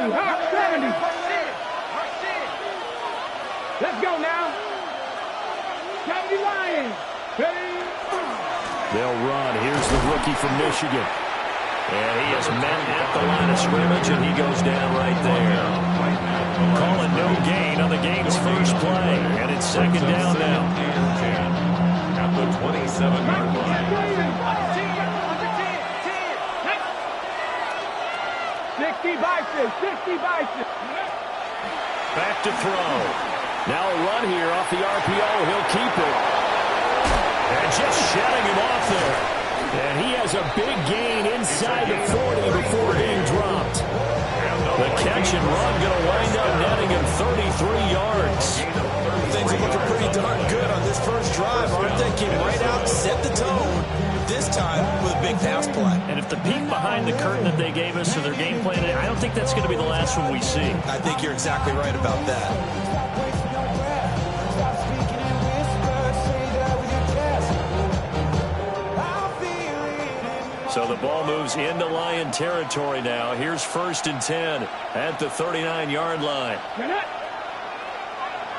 70, hot 70. Let's go now. 70 Lions. They'll run. Here's the rookie from Michigan. And he is met at the line of scrimmage, and he goes down right there. Call it no gain on the game's first play. And it's second down now. At the 27-yard line. 60 biceps, 60 biceps. Back to throw. Now a run here off the RPO. He'll keep it. And just shutting him off there. And he has a big gain inside the 40 before being dropped. The catch and run going to wind up netting him 33 yards. Things are looking pretty darn good on this first drive, aren't they? Came right out, set the tone, this time with a big pass play. And if the peek behind the curtain that they gave us to their game plan, I don't think that's going to be the last one we see. I think you're exactly right about that. So the ball moves into Lion territory now. Here's 1st and 10 at the 39-yard line.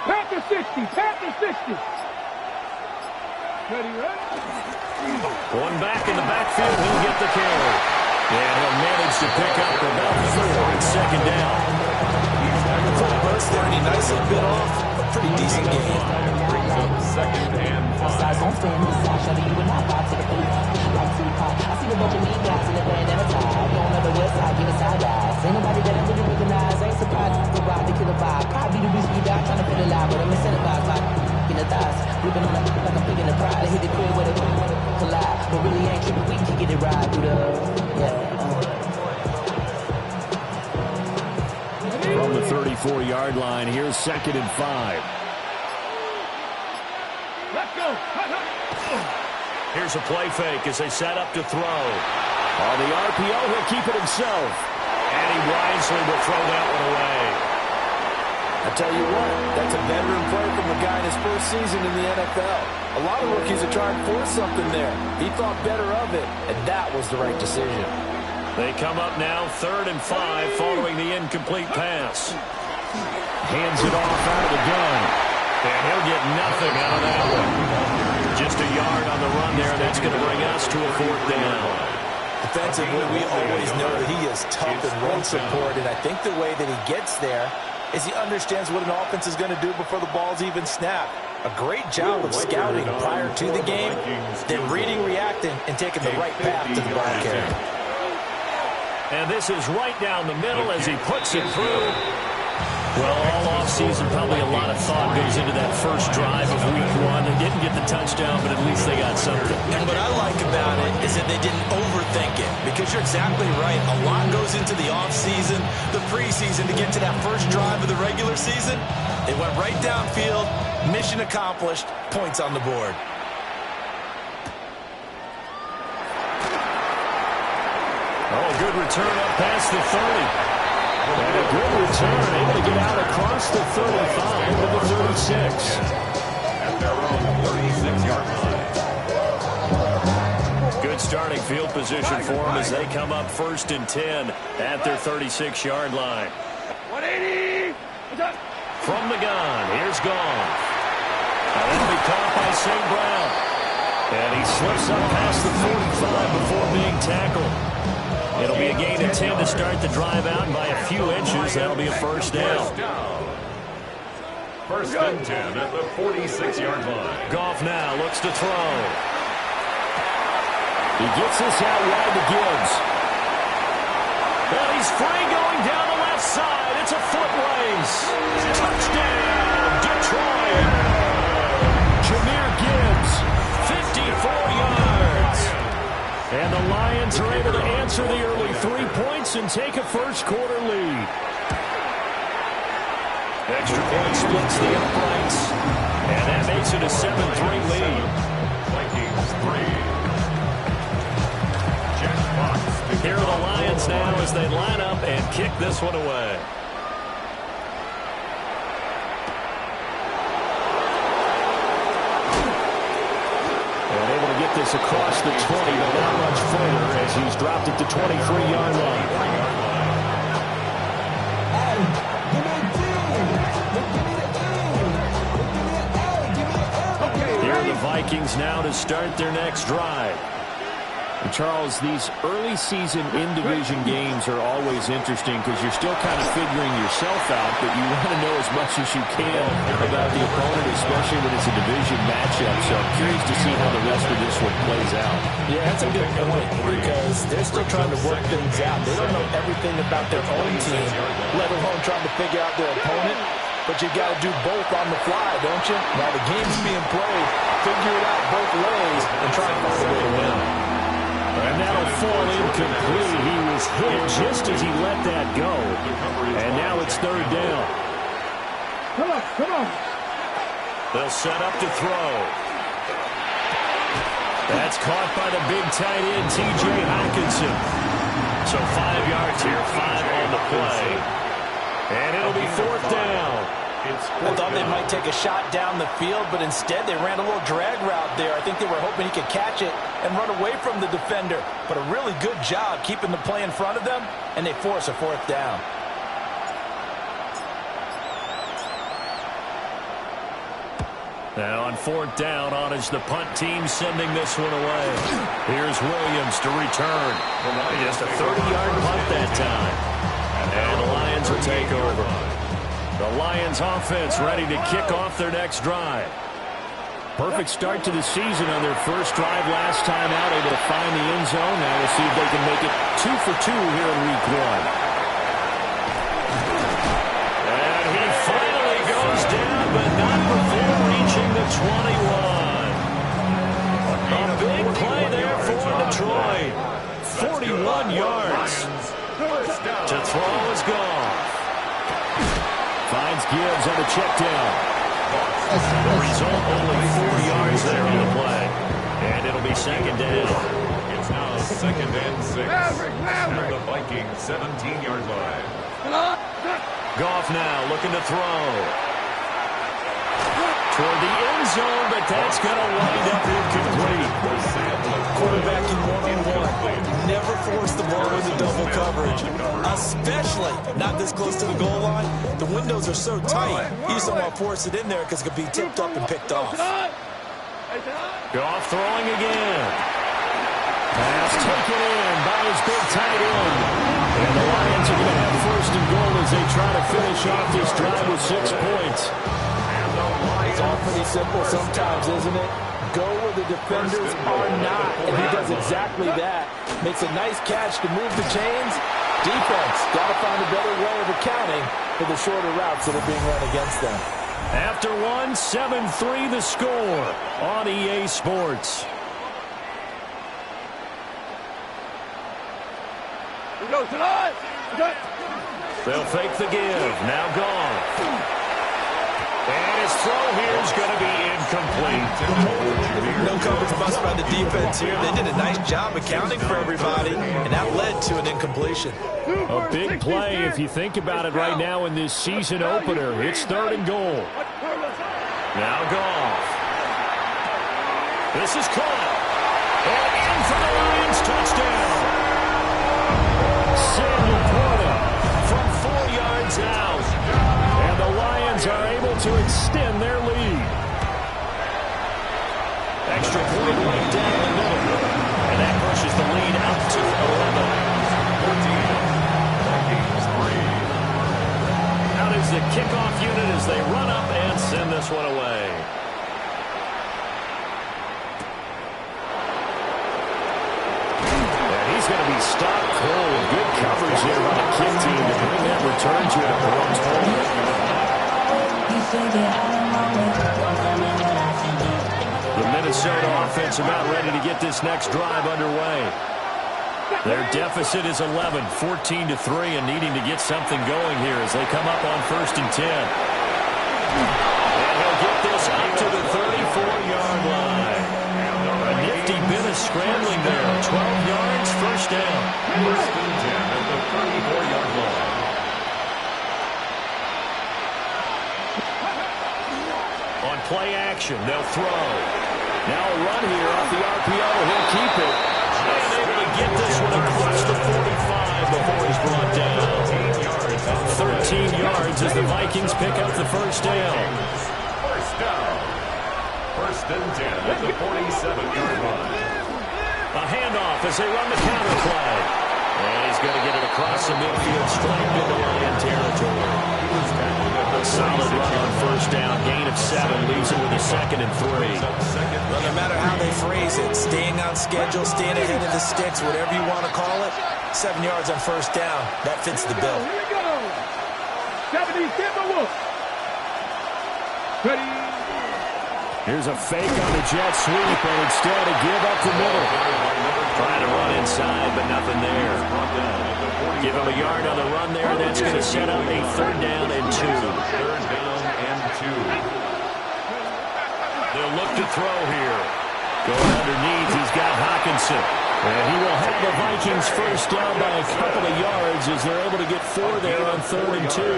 Panther 60, Panther 60. Ready, right? One back in the backfield, he'll get the carry. And he'll manage to pick up about 4 at second down. Full burst there, and he nicely bit off a pretty decent game. Brings up 2nd and 5. I see the bunch of mean guys in the band and a tie. Going on the west side, giving side eyes. Ain't nobody that I really recognize. Ain't surprised to ride the killer vibe. Probably the reason we die trying to feel alive. But I'm incentivized by in the thighs. Ripping on like I'm picking the pride. I hit the crib where they collide. But really ain't tripping. We can get it right through the From the 34-yard line, here's 2nd and 5. Let's go. Here's a play fake as they set up to throw. On the RPO, he'll keep it himself. And he wisely will throw that one away. I tell you what, that's a veteran play from a guy in his first season in the NFL. A lot of rookies are trying to force something there. He thought better of it, and that was the right decision. They come up now 3rd and 5 following the incomplete pass. Hands it off out of the gun. And he'll get nothing out of that one. Just a yard on the run there. That's going to bring us to a 4th down. Defensively, we always know that he is tough in run support, and I think the way that he gets there is he understands what an offense is going to do before the ball's even snapped. A great job of scouting prior to the game, then reading, reacting, and taking the right path to the ball carrier. And this is right down the middle as he puts it through. Well, all offseason, probably a lot of thought goes into that first drive of week 1. They didn't get the touchdown, but at least they got something. And what I like about it is that they didn't overthink it, because you're exactly right. A lot goes into the offseason, the preseason, to get to that first drive of the regular season. They went right downfield, mission accomplished, points on the board. Oh, good return up past the 30. And a good return, able to get out across the 35 to the 36. At their own 36-yard line. Good starting field position for them as they come up 1st and 10 at their 36-yard line. 180. From the gun, here's Goff. And that'll be caught by St. Brown. And he slips up past the 45 before being tackled. It'll be a gain of 10 to start the drive out, and by a few inches, that'll be a first down. 1st and 10 at the 46-yard line. Goff now looks to throw. He gets this out wide to Gibbs. Well, he's free going down the left side. It's a foot race. Touchdown, Detroit. Jahmyr Gibbs, 54 yards. And the Lions are able to answer the early 3 points and take a first-quarter lead. Extra point splits the uprights. And that makes it a 7-3 lead. Vikings 3. Jack Fox. Here are the Lions now as they line up and kick this one away. This across the 20, but not much further as he's dropped it to 23-yard line. Here are the Vikings now to start their next drive. And Charles, these early season in-division games are always interesting because you're still kind of figuring yourself out, but you want to know as much as you can about the opponent, especially when it's a division matchup. So I'm curious to see how the rest of this one plays out. Yeah, that's a good point because they're still trying to work things out. They don't know everything about their own team, let alone trying to figure out their opponent. But you got to do both on the fly, don't you? While the game's being played, figure it out both ways and try to find a way to win. And that'll fall incomplete. He was hit just as he let that go. And now it's third down. Come on, come on. They'll set up to throw. That's caught by the big tight end, T.J. Hockenson. So 5 yards here, 5 on the play. And it'll be fourth down. I thought they might take a shot down the field, but instead they ran a little drag route there. I think they were hoping he could catch it and run away from the defender. But a really good job keeping the play in front of them, and they force a fourth down. Now on fourth down, on is the punt team sending this one away. Here's Williams to return. Just a 30-yard punt that time. And the Lions will take over. The Lions offense ready to kick off their next drive. Perfect start to the season on their first drive last time out, able to find the end zone. Now we'll see if they can make it 2 for 2 here in week 1. And he finally goes down, but not before reaching the 21. A big play there for Detroit. 41 yards. To throw is gone. Finds Gibbs on the check down. The result, only 4 yards there on the play. And it'll be second down. It's now second and 6. At the Vikings 17-yard line. Goff now looking to throw. Toward the end zone, but that's going to wind up incomplete. Quarterbacking one-on-one. Never force the ball into double coverage, especially not this close to the goal line. The windows are so tight, you just don't want to force it in there because it could be tipped up and picked off. Goff throwing again. Pass taken in by his big tight end. And the Lions are going to have first and goal as they try to finish off this drive with 6 points. It's all pretty simple sometimes, isn't it? Go where the defenders are not, and he does exactly that. Makes a nice catch to move the chains. Defense got to find a better way of accounting for the shorter routes that are being run against them. After one, 7-3 the score on EA Sports. They'll fake the give. Now gone. And his throw here is going to be incomplete. No coverage bust by the defense here. They did a nice job accounting for everybody, and that led to an incompletion. A big play if you think about it right now in this season opener. It's third and goal. Now Goff. This is caught. And in for the Lions touchdown. Samuel Porter from 4 yards out. And the Lions are able to extend their lead. Extra point right down the middle. And that pushes the lead out to 11. Out is the kickoff unit as they run up and send this one away. And he's going to be stopped cold. Good coverage there by the kick team to bring that return to it at 120. The Minnesota offense about ready to get this next drive underway. Their deficit is 11, 14-3, and needing to get something going here as they come up on 1st and 10. And he'll get this up to the 34-yard line. A nifty bit of scrambling there. 12 yards, first down. 1st and 10 at the 34-yard line. On play action, they'll throw. Now a run here off the RPO. He'll keep it. And able to get this one across the 45 before he's brought down. 13 yards as Vikings pick up the first down. First down. First and 10 at the 47-yard line. A handoff as they run the counter play. And he's going to get it across the midfield straight into Lion territory. A solid run on first down. Gain of 7 leaves it with a 2nd and 3. Well, no matter how they phrase it, staying on schedule, staying ahead of the sticks, whatever you want to call it, 7 yards on first down, that fits the bill. Here we go. 70, get the wolf. Ready. Here's a fake on the jet sweep, and instead a give up the middle. Trying to run inside, but nothing there. Give him a yard on the run there. That's going to set up a 3rd down and 2. 3rd down and 2. They'll look to throw here. Going underneath, he's got Hawkinson. And he will have the Vikings first down by a couple of yards as they're able to get 4 there on 3rd and 2.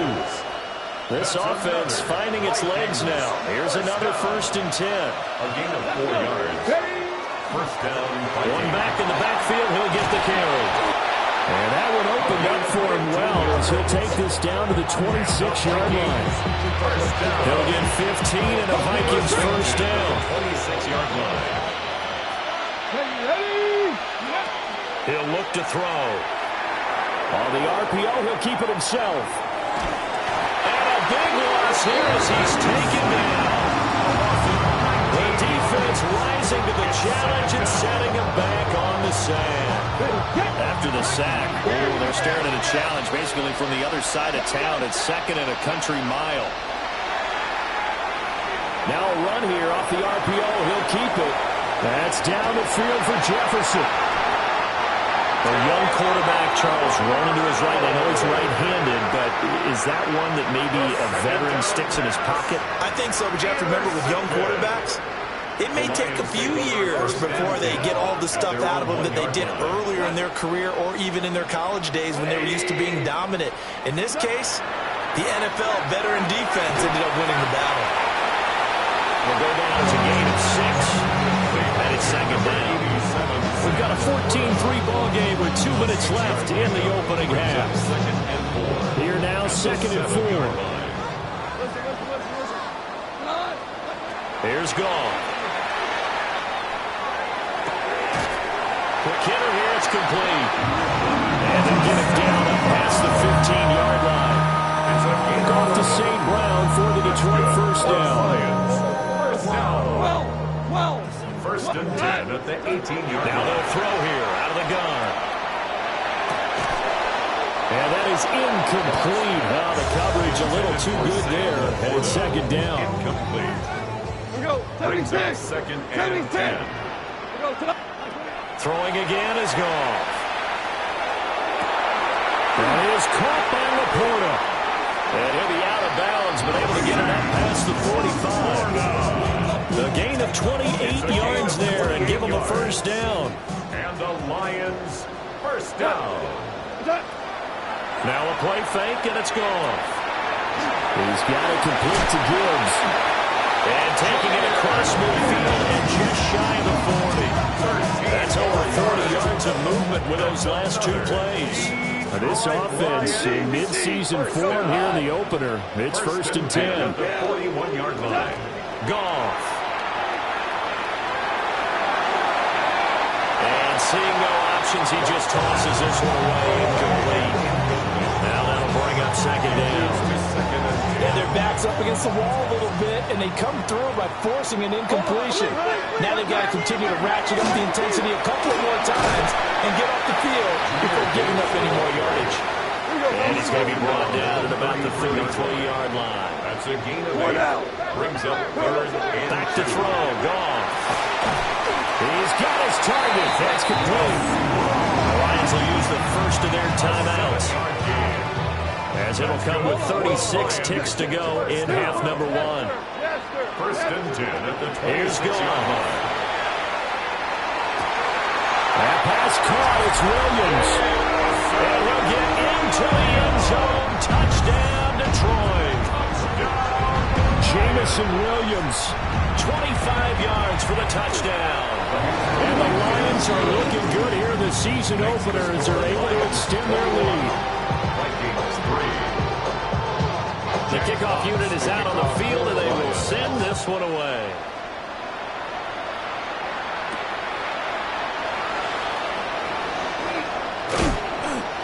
This offense finding its legs now. Here's another 1st and 10. A gain of 4 yards. First down. One back in the backfield, he'll get the carry. And that one opened up for him well as he'll take this down to the 26-yard line. He'll get 15 and a Vikings first down. 26-yard line. He'll look to throw. On the RPO, he'll keep it himself. And a big loss here as he's taken down. The defense rising to the challenge and setting him back on the sand. After the sack, they're staring at a challenge basically from the other side of town. It's 2nd and a country mile. Now a run here off the RPO. He'll keep it. That's down the field for Jefferson. A young quarterback, Charles, rolling to his right. I know he's right-handed, but is that one that maybe a veteran sticks in his pocket? I think so, but you have to remember with young quarterbacks, it may take a few years before they get all the stuff out of them that they did earlier in their career or even in their college days when they were used to being dominant. In this case, the NFL veteran defense ended up winning the battle. We'll go down to a gain of 6. And it's 2nd down. We've got a 14-3 ball game with 2 minutes left in the opening half. Here now, 2nd and 4. Here's Goff. Quick hitter here, it's complete. And they'll get it down up past the 15-yard line. Goff to St. Brown for the Detroit first down. First and 10 at the 18-yard line. Now they'll throw here out of the gun. And that is incomplete. Well, the coverage a little too good there. And it's 2nd down. Incomplete. Brings up 2nd and 10. Throwing again is gone. That is caught by Laporta. And he'll be out of bounds, but able to get it up past the 45. A gain of 28 yards there and give them a first down. And the Lions first down. Now a play fake, and it's gone. He's got it complete to Gibbs. And taking it across midfield and just shy of the 40. That's over 40 yards of movement with those last 2 plays. This offense in midseason form here in the opener. It's 1st and 10. 41-yard line. Goff. And seeing no options, he just tosses this one away incomplete. Now that'll bring up 2nd down. Yeah, their back's up against the wall a little bit, and they come through by forcing an incompletion. Now they've got to continue to ratchet up the intensity a couple of more times and get off the field before giving up any more yardage. And he's going to be brought down at about the 33-yard line. That's a gain of 8. Brings up 3rd and Back to throw. Goff. He's got his target. That's complete. The Lions will use the first of their timeouts, as it'll come with 36 ticks to go in half number 1. First and 10 at the 26-yard Here's Goff. line. That pass caught. It's Williams. And he'll get into the end zone. Touchdown, Detroit. Jamison Williams, 25 yards for the touchdown. And the Lions are looking good here in the season opener as they're able to extend their lead. Vikings 3. The kickoff unit is out on the field, and they will send this one away.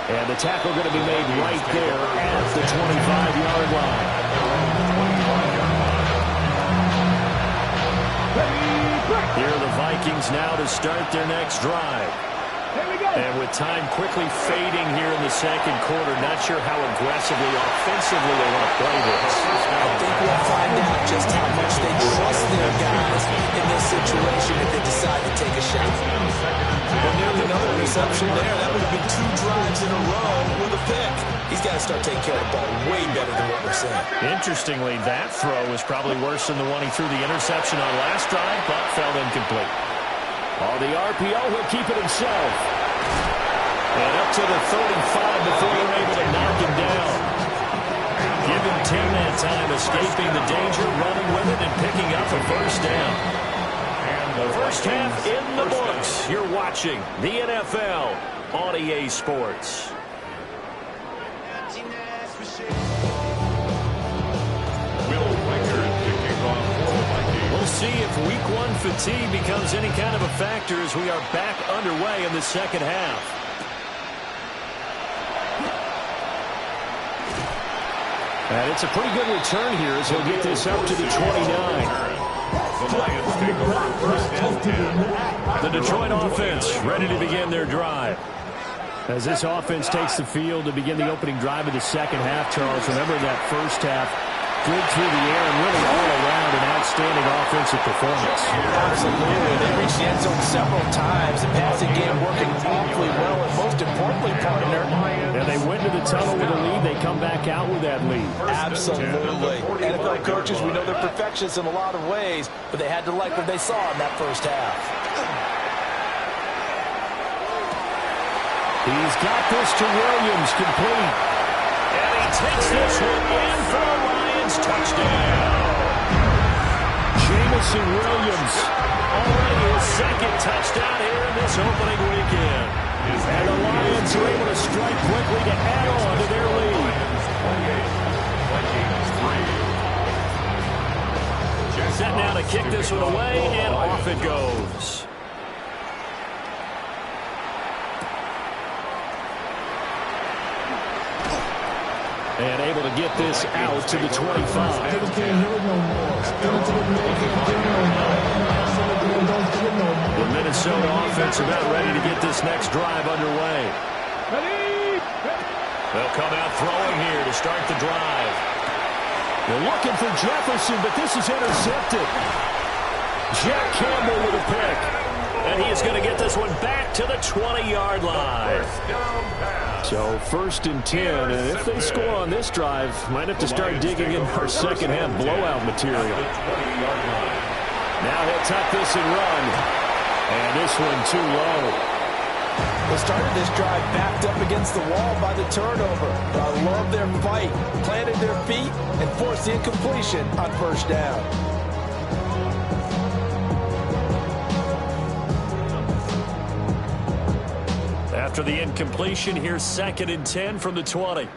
And the tackle going to be made right there at the 25-yard line. Here are the Vikings now to start their next drive. And with time quickly fading here in the second quarter, not sure how aggressively, offensively they want to play this. I think we'll find out just how much they trust their guys in this situation if they decide to take a shot. Well, nearly another interception there. That would have been 2 drives in a row with a pick. He's got to start taking care of the ball way better than what we're seeing. Interestingly, that throw was probably worse than the one he threw the interception on last drive, but fell incomplete. On the RPO, he'll keep it himself. And up to the 35 before they're able to knock him down. Give him 10 that time, escaping the danger, running with it, and picking up a first down. The first half in the books. You're watching the NFL on EA Sports. We'll see if Week 1 fatigue becomes any kind of a factor as we are back underway in the second half. And it's a pretty good return here as he'll get this up to the 29. The Lions take over first and 10. The Detroit offense ready to begin their drive. As this offense takes the field to begin the opening drive of the second half, Charles, remember that first half, good through the air and really all around an outstanding offensive performance. Absolutely. They reached the end zone several times. The passing game working awfully well, and most importantly, partner. And they went to the tunnel with a lead. They come back out with that lead. Absolutely. NFL coaches, we know they're perfectionists in a lot of ways, but they had to like what they saw in that first half. He's got this to Williams, complete. And he takes this one in for a Lions touchdown. Jamison Williams, already his second touchdown here in this opening weekend. And the Lions are able to strike quickly to add on to their lead. Set now to kick this one away, and off it goes. And able to get this out to the 25. The Minnesota offense about ready to get this next drive underway. They'll come out throwing here to start the drive. They're looking for Jefferson, but this is intercepted. Jack Campbell with a pick. And he is going to get this one back to the 20-yard line. So 1st and 10, and if they score on this drive, might have to start digging in our second half blowout material. Now he'll tuck this and run. And this one too low. They started this drive backed up against the wall by the turnover. But I love their fight, planted their feet, and forced the incompletion on first down. After the incompletion, here's 2nd and 10 from the 20.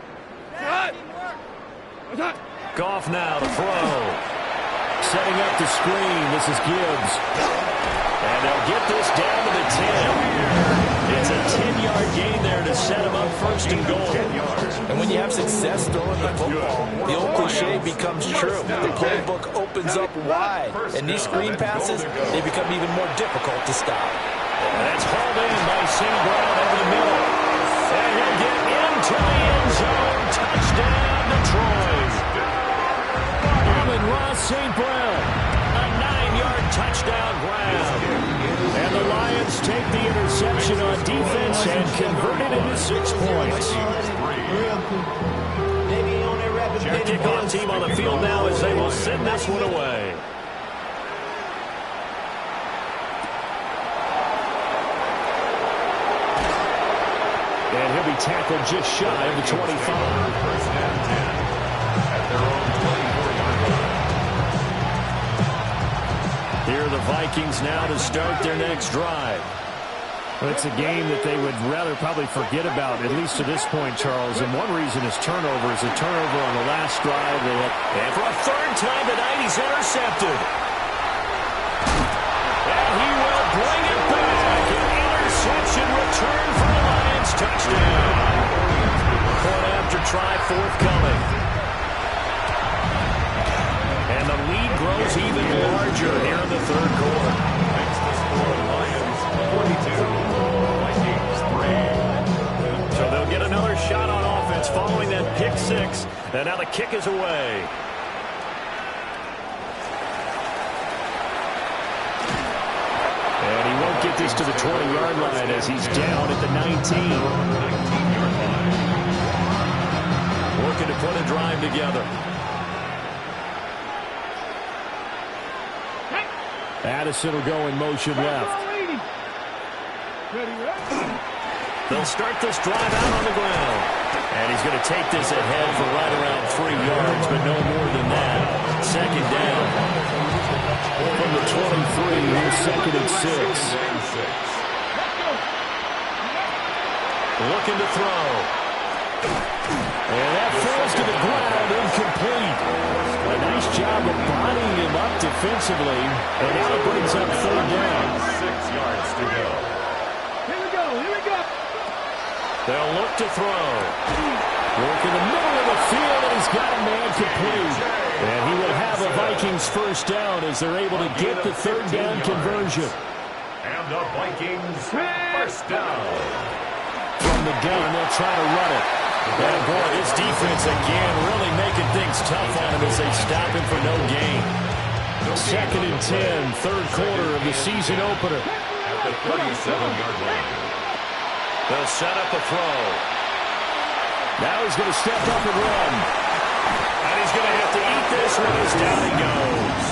Goff now to throw. Setting up the screen. This is Gibbs. And they'll get this down to the 10. It's a 10-yard gain there to set him up 1st and goal. And when you have success throwing the football, the old cliche becomes true. The playbook opens up wide. And these screen passes, they become even more difficult to stop. And that's hauled in by St. Brown over the middle. And he'll get into the end zone. Touchdown, Detroit. Amon-Ra St. Brown. A 9-yard touchdown grab. And the Lions take the interception on defense and convert it into 6 points. Your kickoff team on the field now as they will send this one away. And he'll be tackled just shy of the 25. Here are the Vikings now to start their next drive. Well, it's a game that they would rather probably forget about, at least to this point, Charles. And one reason is turnover. Is a turnover on the last drive. And for a third time tonight, he's intercepted. And he will bring it back. An interception return for a Lions touchdown. Point after try forthcoming. And the lead grows even larger here in the third quarter. Makes the score Lions 42. So they'll get another shot on offense following that pick six. And now the kick is away. And he won't get this to the 20-yard line as he's down at the 19. 19-yard line. Working to put a drive together. Addison will go in motion left. They'll start this drive out on the ground. And he's going to take this ahead for right around 3 yards, but no more than that. Second down. From the 23, here's second and 6. Looking to throw. And that falls to the ground, incomplete. A nice job of bodying him up defensively. And now it brings up third down. 6 yards to go. They'll look to throw. Work in the middle of the field, and he's got a man complete. And he will have a Vikings first down as they're able to get the third down conversion. And the Vikings first down. From the gun, they'll try to run it. And boy, this defense again really making things tough on him as they stop him for no gain. Second and 10, third quarter of the season opener. At the 37-yard line. They'll set up a throw. Now he's going to step up and run. And he's going to have to eat this one as down he goes.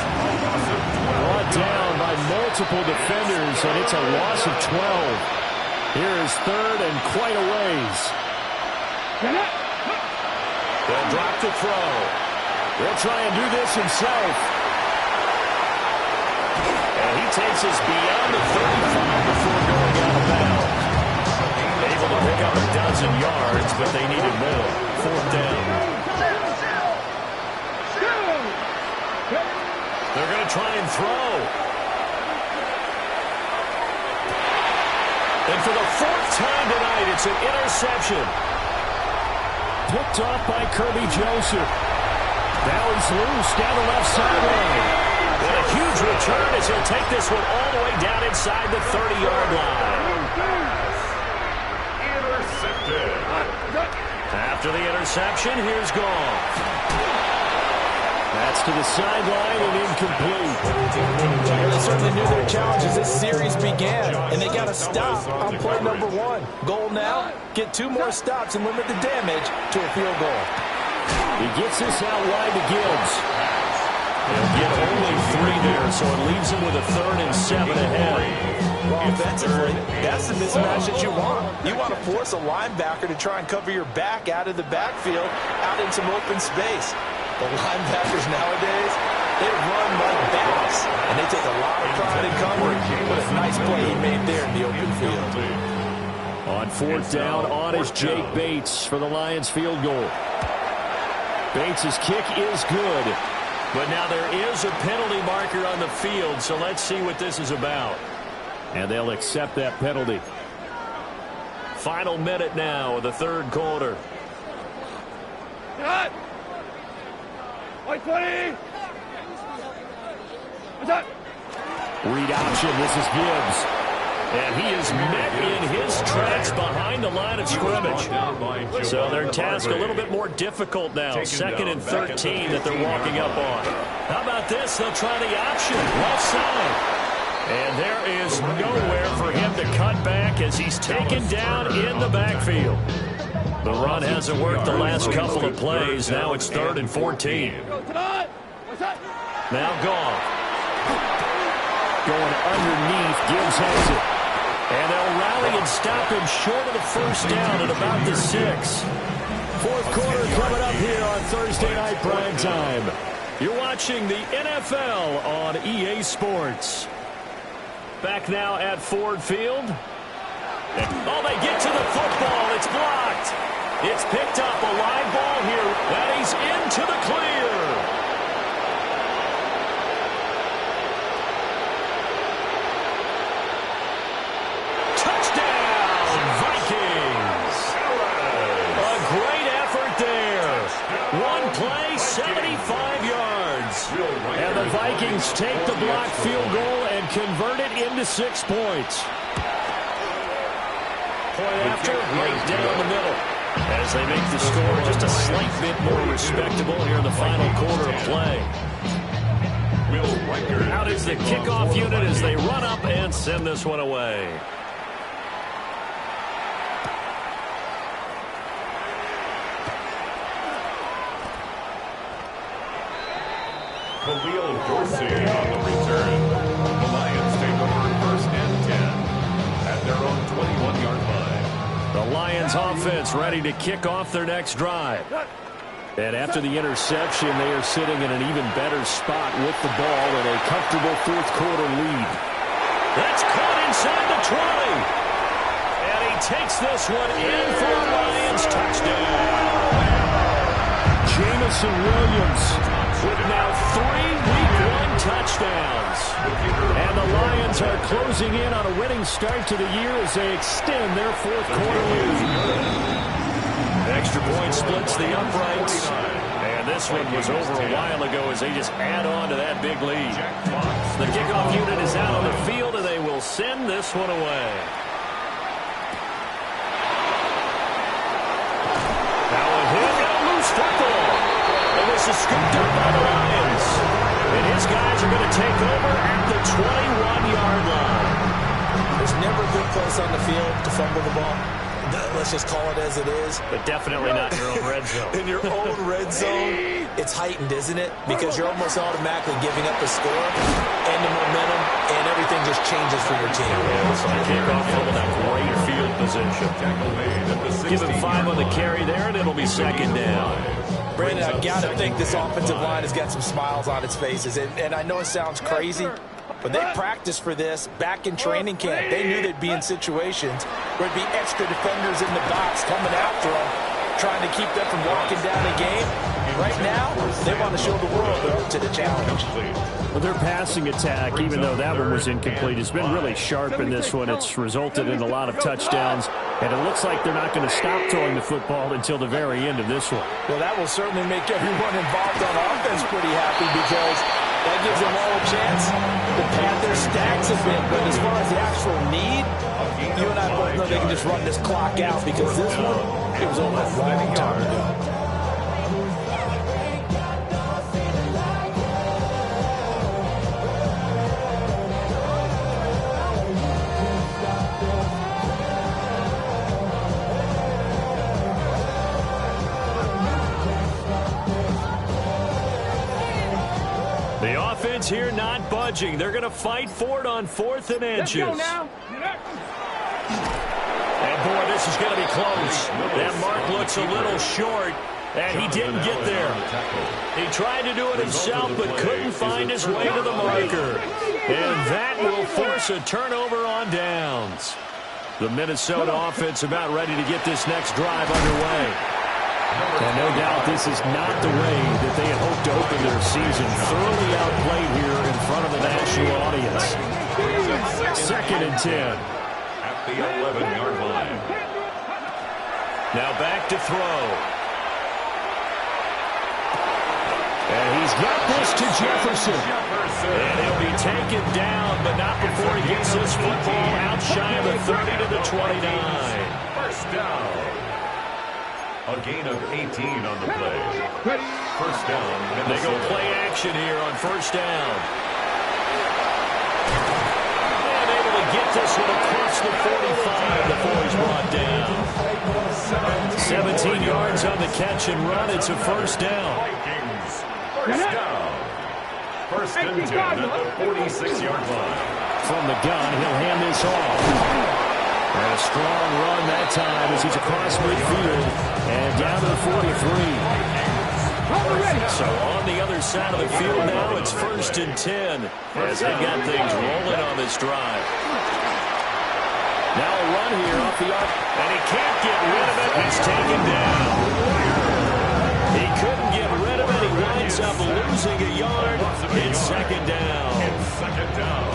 Brought down by multiple defenders, and it's a loss of 12. Here is third and quite a ways. They'll drop the throw. They'll try and do this himself. And he takes us beyond the 35 before going out of bounds. Able to pick up a dozen yards, but they needed more. Fourth down. They're going to try and throw. And for the fourth time tonight, it's an interception. Picked off by Kirby Joseph. Now he's loose down the left sideline. And a huge return as he'll take this one all the way down inside the 30-yard line. After the interception, here's Goff. That's to the sideline and incomplete. They certainly knew their challenge as this series began, and they got to stop on play number 1. Goal now, get 2 more stops and limit the damage to a field goal. He gets this out wide to Gibbs. He'll get only 3 there, so it leaves him with a 3rd and 7 ahead. Offensively, that's the mismatch that you want. You want to force a linebacker to try and cover your back out of the backfield, out in some open space. The linebackers nowadays, they run like bats, and they take a lot of pride in coverage. What a nice play he made there in the open field. On fourth down, on is Jake Bates for the Lions field goal. Bates' kick is good. But now there is a penalty marker on the field, so let's see what this is about. And they'll accept that penalty. Final minute now of the third quarter. Cut! White 20! Read option, this is Gibbs. And he is met in his tracks behind the line of scrimmage. So their task a little bit more difficult now. 2nd and 13 that they're walking up on. How about this? They'll try the option. Left side. And there is nowhere for him to cut back as he's taken down in the backfield. The run hasn't worked the last couple of plays. Now it's 3rd and 14. Now Goff. Going underneath. Gibbs has it. And they'll rally and stop him short of the first down at about the 6. Fourth quarter coming up here on Thursday Night Prime Time. You're watching the NFL on EA Sports. Back now at Ford Field. Oh, they get to the football. It's blocked. It's picked up, a live ball here, and he's into the clear. Touchdown, Vikings. A great effort there. One play, 75 yards. And the Vikings take the blocked field goal and convert it into 6 points. Point after, right down the middle. As they make the score just a slight bit more respectable here in the final quarter of play. Out is the kickoff unit as they run up and send this one away. Khalil Dorsey on the return. The Lions take over 1st and 10 at their own 21-yard line. The Lions offense ready to kick off their next drive. And after the interception, they are sitting in an even better spot with the ball in a comfortable 4th quarter lead. That's caught inside the 20. And he takes this one in for a Lions touchdown. Jamison Williams with now 3 Week 1 touchdowns. And the Lions are closing in on a winning start to the year as they extend their 4th quarter lead. Extra point splits the uprights. And this one was over a while ago as they just add on to that big lead. The kickoff unit is out on the field, and they will send this one away. Now a hit and a loose football. And this is scooped up by the Lions. And his guys are going to take over at the 21-yard line. There's never a good place on the field to fumble the ball. Let's just call it as it is. But definitely not in your own red zone. In your own red zone, it's heightened, isn't it? Because you're almost automatically giving up the score and the momentum, and everything just changes for your team. Yeah, so the kickoff fumble, that great field position. Give him 5 on the carry there, and it'll be 2nd down. Brandon, I've got to think this offensive line has got some smiles on its faces. And I know it sounds crazy, but they practiced for this back in training camp. They knew they'd be in situations where there'd be extra defenders in the box coming after them, trying to keep them from walking down the game. Right now, they want to show the world they're up to the challenge. Well, their passing attack, even though that one was incomplete, has been really sharp in this one. It's resulted in a lot of touchdowns, and it looks like they're not going to stop throwing the football until the very end of this one. Well, that will certainly make everyone involved on offense pretty happy because that gives them all a chance to pad their stacks a bit. But as far as the actual need, you and I both know they can just run this clock out because this one, it was over a long time ago. Here not budging. They're going to fight for it on 4th and inches. And boy, this is going to be close. That mark looks a little short, and he didn't get there. He tried to do it himself, but couldn't find his way to the marker. And that will force a turnover on downs. The Minnesota offense about ready to get this next drive underway. And no doubt this is not the way that they had hoped to open their season. Thoroughly outplayed here in front of the national audience. 2nd and 10. At the 11-yard line. Now back to throw. And he's got this to Jefferson. And he'll be taken down, but not before he gets this football out shy of the 30 to the 29. First down. A gain of 18 on the play. First down. They go play action here on 1st down. And able to get this one across the 45 before he's brought down. 17 yards on the catch and run. It's a 1st down. Vikings. First down. 1st and 10 at the 46-yard line. From the gun, he'll hand this off. And a strong run that time as he's across midfield and down to the 43. So on the other side of the field now, it's 1st and 10 as they got things rolling on this drive. Now a run here off the arc. And he can't get rid of it. He's taken down. He couldn't get rid of it. He winds up losing a yard. It's second down. It's second down.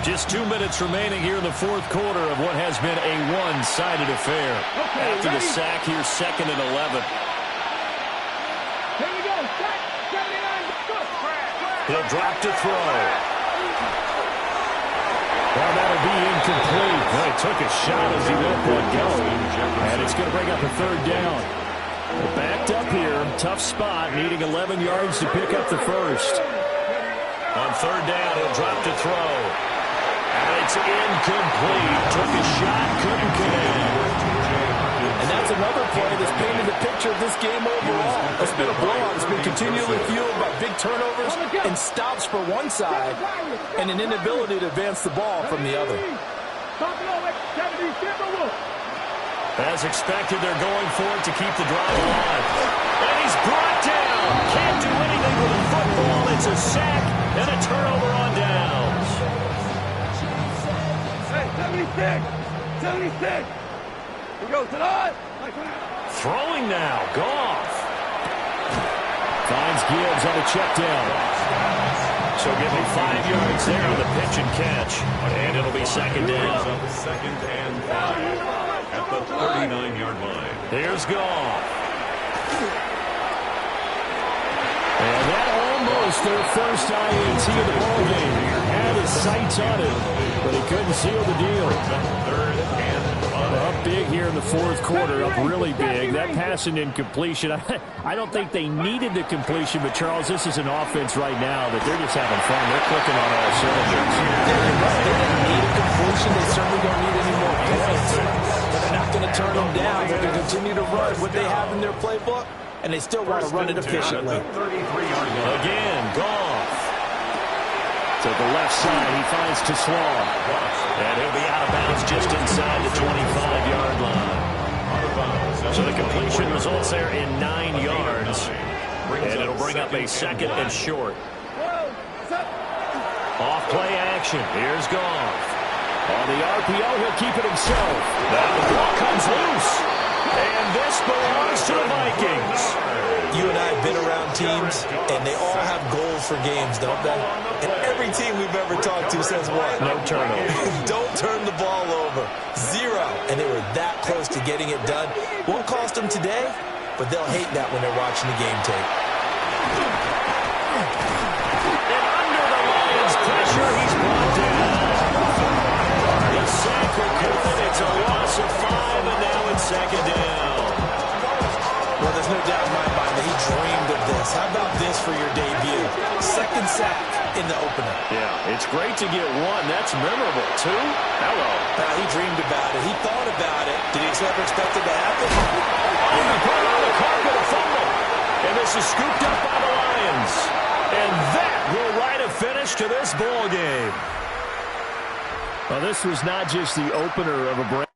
Just 2 minutes remaining here in the fourth quarter of what has been a one-sided affair. After the sack here, 2nd and 11. Here we go. Set. 79. Go. He'll drop to throw. Well, that'll be incomplete. Well, he took a shot as he let that go. And it's going to bring up a third down. We're backed up here. Tough spot, needing 11 yards to pick up the first. On third down, he'll drop to throw. And it's incomplete. Took a shot, couldn't connect. And that's another play that's painted the picture of this game overall. It's been a blowout. It's been continually fueled by big turnovers and stops for one side and an inability to advance the ball from the other. As expected, they're going for it to keep the drive alive. And he's brought down. Can't do anything with a football. It's a sack and a turnover on downs. Hey, 76. 76. Here goes to the Throwing now. Goff. Finds Gibbs on a check down. So give him 5 yards there on the pitch and catch. And it'll be second down. Second and 5 at the 39-yard line. Here's Goff. And that almost their first INT of the ballgame. Had his sights on it, but he couldn't seal the deal. Third and 5. Up big here in the fourth quarter, up really big. That pass and incompletion, I don't think they needed the completion, but Charles, this is an offense right now that they're just having fun. They're clicking on all cylinders. They didn't need a completion. They certainly don't need any more points. But they're not going to turn them down. They're going to continue to run what they have in their playbook, and they still want to run it efficiently. 33-yard line. Again, Goff. To the left side, he finds Tesla. And he'll be out of bounds just inside the 25-yard line. So the completion results there in 9 yards. And it'll bring up a second and short. Off play action. Here's Goff. On the RPO, he'll keep it himself. Now the ball comes loose. And this belongs to the Vikings. You and I have been around teams, and they all have goals for games, don't they? And every team we've ever talked to says what? No turnover. Don't turn the ball over. 0. And they were that close to getting it done. Won't cost them today, but they'll hate that when they're watching the game tape. And under the Lions' pressure, he's brought down. The sack recorded. It's a loss of 5, and now it's second down. Well, there's no doubt in my mind that he dreamed of this. How about this for your debut? Second sack in the opener. Yeah, it's great to get 1. That's memorable. 2? Hello. He dreamed about it. He thought about it. Did he ever expect it to happen? Oh, he put it on the carpet, a fumble. And this is scooped up by the Lions. And that will write a finish to this ball game. Well, this was not just the opener of a break.